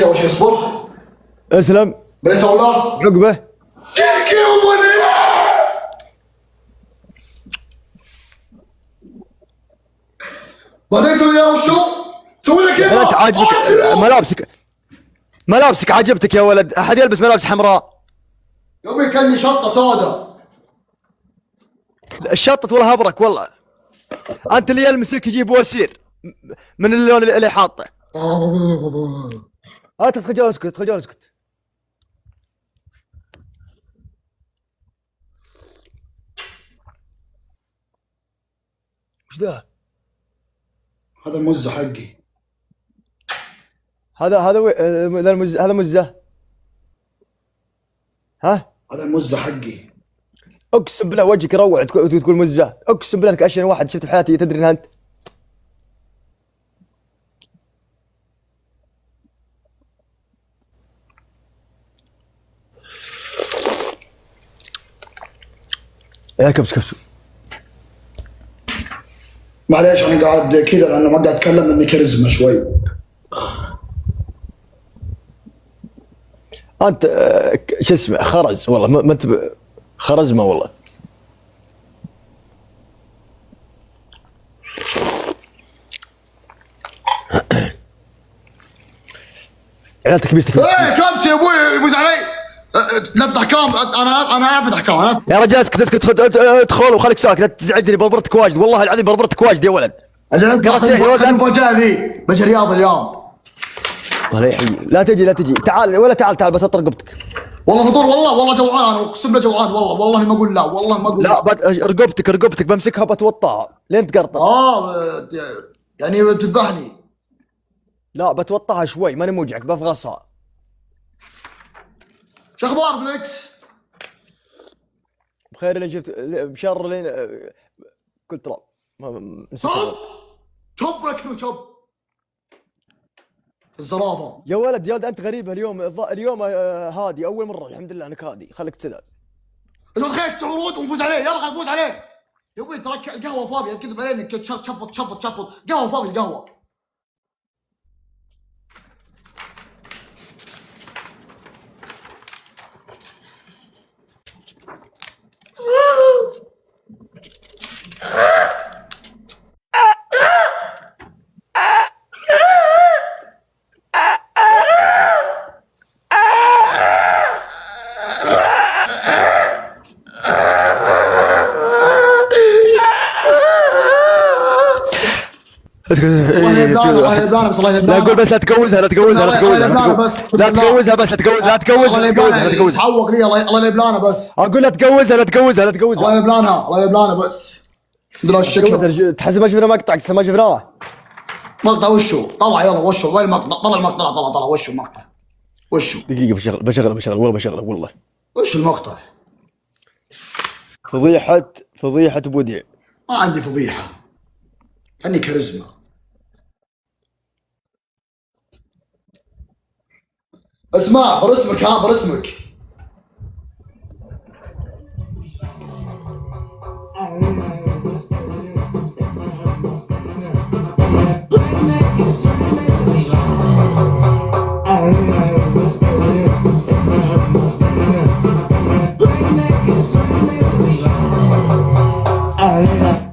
اول شيء اصبر. اسلم. بس والله عقبه. كيكي وبني. بعدين تسوي يا وشو؟ سوي لك اياها. انت عاجبك ملابسك عجبتك يا ولد، احد يلبس ملابس حمراء؟ يومي كاني شطه سوداء. الشطة ولا هبرك والله. انت اللي يلمسك يجيب وسير من اللون اللي حاطه. هات ادخل اسكت ادخل اسكت. وش ذا؟ هذا المزه حقي. هذا مزه. ها؟ هذا المزه حقي. اقسم بالله وجهك يروع تقول مزه، اقسم بالله انك اشين واحد شفت في حياتي. تدري ان انت يا كبس. معليش انا قاعد كذا لانه ما قاعد اتكلم اني كاريزما شوي. انت شو اسمه خرز والله، ما انت خرزمه والله. عيالتك بيستك. ايه كبس يا ابوي يفوز علي. نفتح كام. انا افتح كام. يا رجال اسكت ادخل وخليك ساكت، لا تزعجني. بربرتك واجد والله العظيم، بربرتك واجد يا ولد. المفاجأة ذي بجي رياض اليوم. الله يحيي. لا تجي تعال بس رقبتك. والله فطور والله جوعان. انا اقسم بالله جوعان والله ما اقول لا. والله ما اقول لا رقبتك بمسكها بتوطاها لين تقرطع. يعني بتذبحني. لا بتوطاها شوي ماني موجعك، بفغصها. شو اخبار فليكس؟ بخير لين شفت بشر لين كل تراب. شب لك شب الزرافه يا ولد انت غريب اليوم هادي اول مره الحمد لله انك هادي. خليك تسدل. اذا خير 9 ورود ونفوز عليه. يلا نفوز عليه يا ابوي. ترى القهوه فاضيه كذب علينا. شفط قهوه فاضيه القهوه. لا قول بس لا تجوزها لا تجوزها تعوق لي الله يبلانا بس. اقول لا تجوزها الله يبلانا بس. الحمد لله تحسب ما شفنا مقطعك ما شفناه. مقطع وشو؟ طلع يلا وشو؟ وين المقطع؟ طلع المقطع. طلع وشو المقطع؟ وشو؟ دقيقة بشغله والله. وش المقطع؟ فضيحة بوديع. ما عندي فضيحة. كأني كاريزما. اسمع برسمك.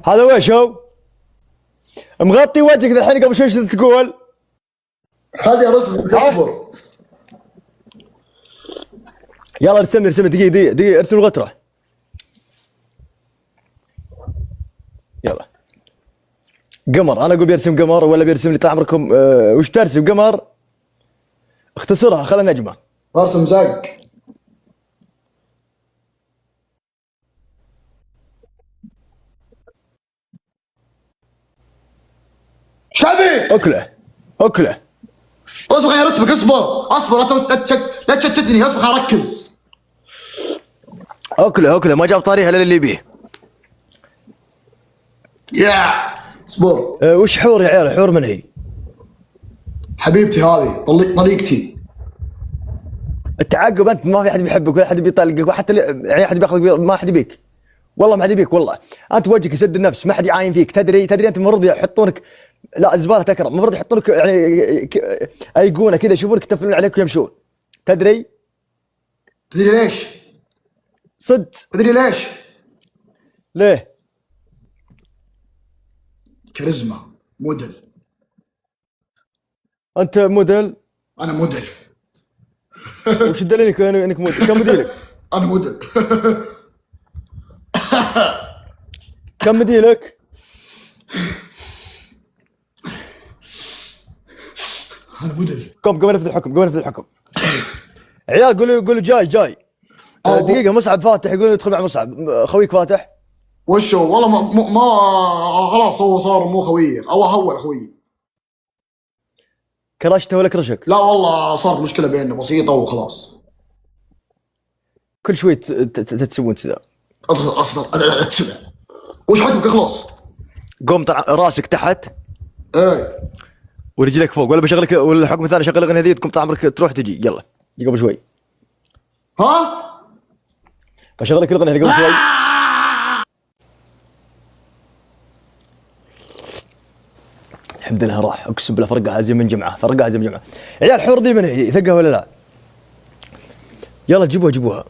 هذا وش هو؟ مغطي وجهك الحين قبل شوي. شو تقول؟ خلي ارسمك اصبر. يلا ارسم دقيقة ارسم الغترة. يلا قمر. انا اقول بيرسم قمر ولا بيرسم لي طال عمركم وش ترسم قمر؟ اختصرها خلها نجمة. ارسم زق. شعبي اكله اصبر يا رسمك. اصبر لا تشتتني. اصبر اركز. اكله ما جاب طاريها الا اللي يبيه. يا اصبر. وش حور يا عيال؟ حور من هي؟ حبيبتي هذه طليقتي. التعقب انت ما في احد بيحبك ولا احد بيطلقك وحتى يعني احد بياخذك ما حد بيك والله. ما حد بيك والله. انت وجهك يسد النفس ما حد يعاين فيك. تدري انت مرضي يحطونك لا الزباله تكرم، المفروض يحطون لك يعني ايقونه كذا يشوفونك يتفلون عليك ويمشون. تدري؟ تدري ليش؟ صدق. تدري ليش؟ ليه؟ كاريزما، موديل. انت موديل؟ انا موديل. وش الدليل انك موديل؟ كم مديلك؟ انا موديل. كم مديلك؟ انا موديل. قوم نفذ الحكم، قوم نفذ الحكم. عيال قولوا جاي. دقيقة مصعب فاتح يقول ادخل مع مصعب، خويك فاتح. وشو والله ما خلاص هو صار مو خويه او هو خويه. كرشته ولا كرشك؟ لا والله صارت مشكله بيننا بسيطه وخلاص. كل شوي تسوون كذا. وش حكمك اخلص؟ قوم طلع راسك تحت ايه ورجلك فوق، ولا بشغلك ولا الحكم الثاني شغل اغنيه ذي تقوم طال عمرك تروح تجي. يلا قبل شوي ها بشغلك الاغنيه اللي قبل شوي. الحمد لله راح، اقسم بالله فرقع هزيم من جمعه. عيال حور ذي من هي ثقه ولا لا؟ يلا جيبوها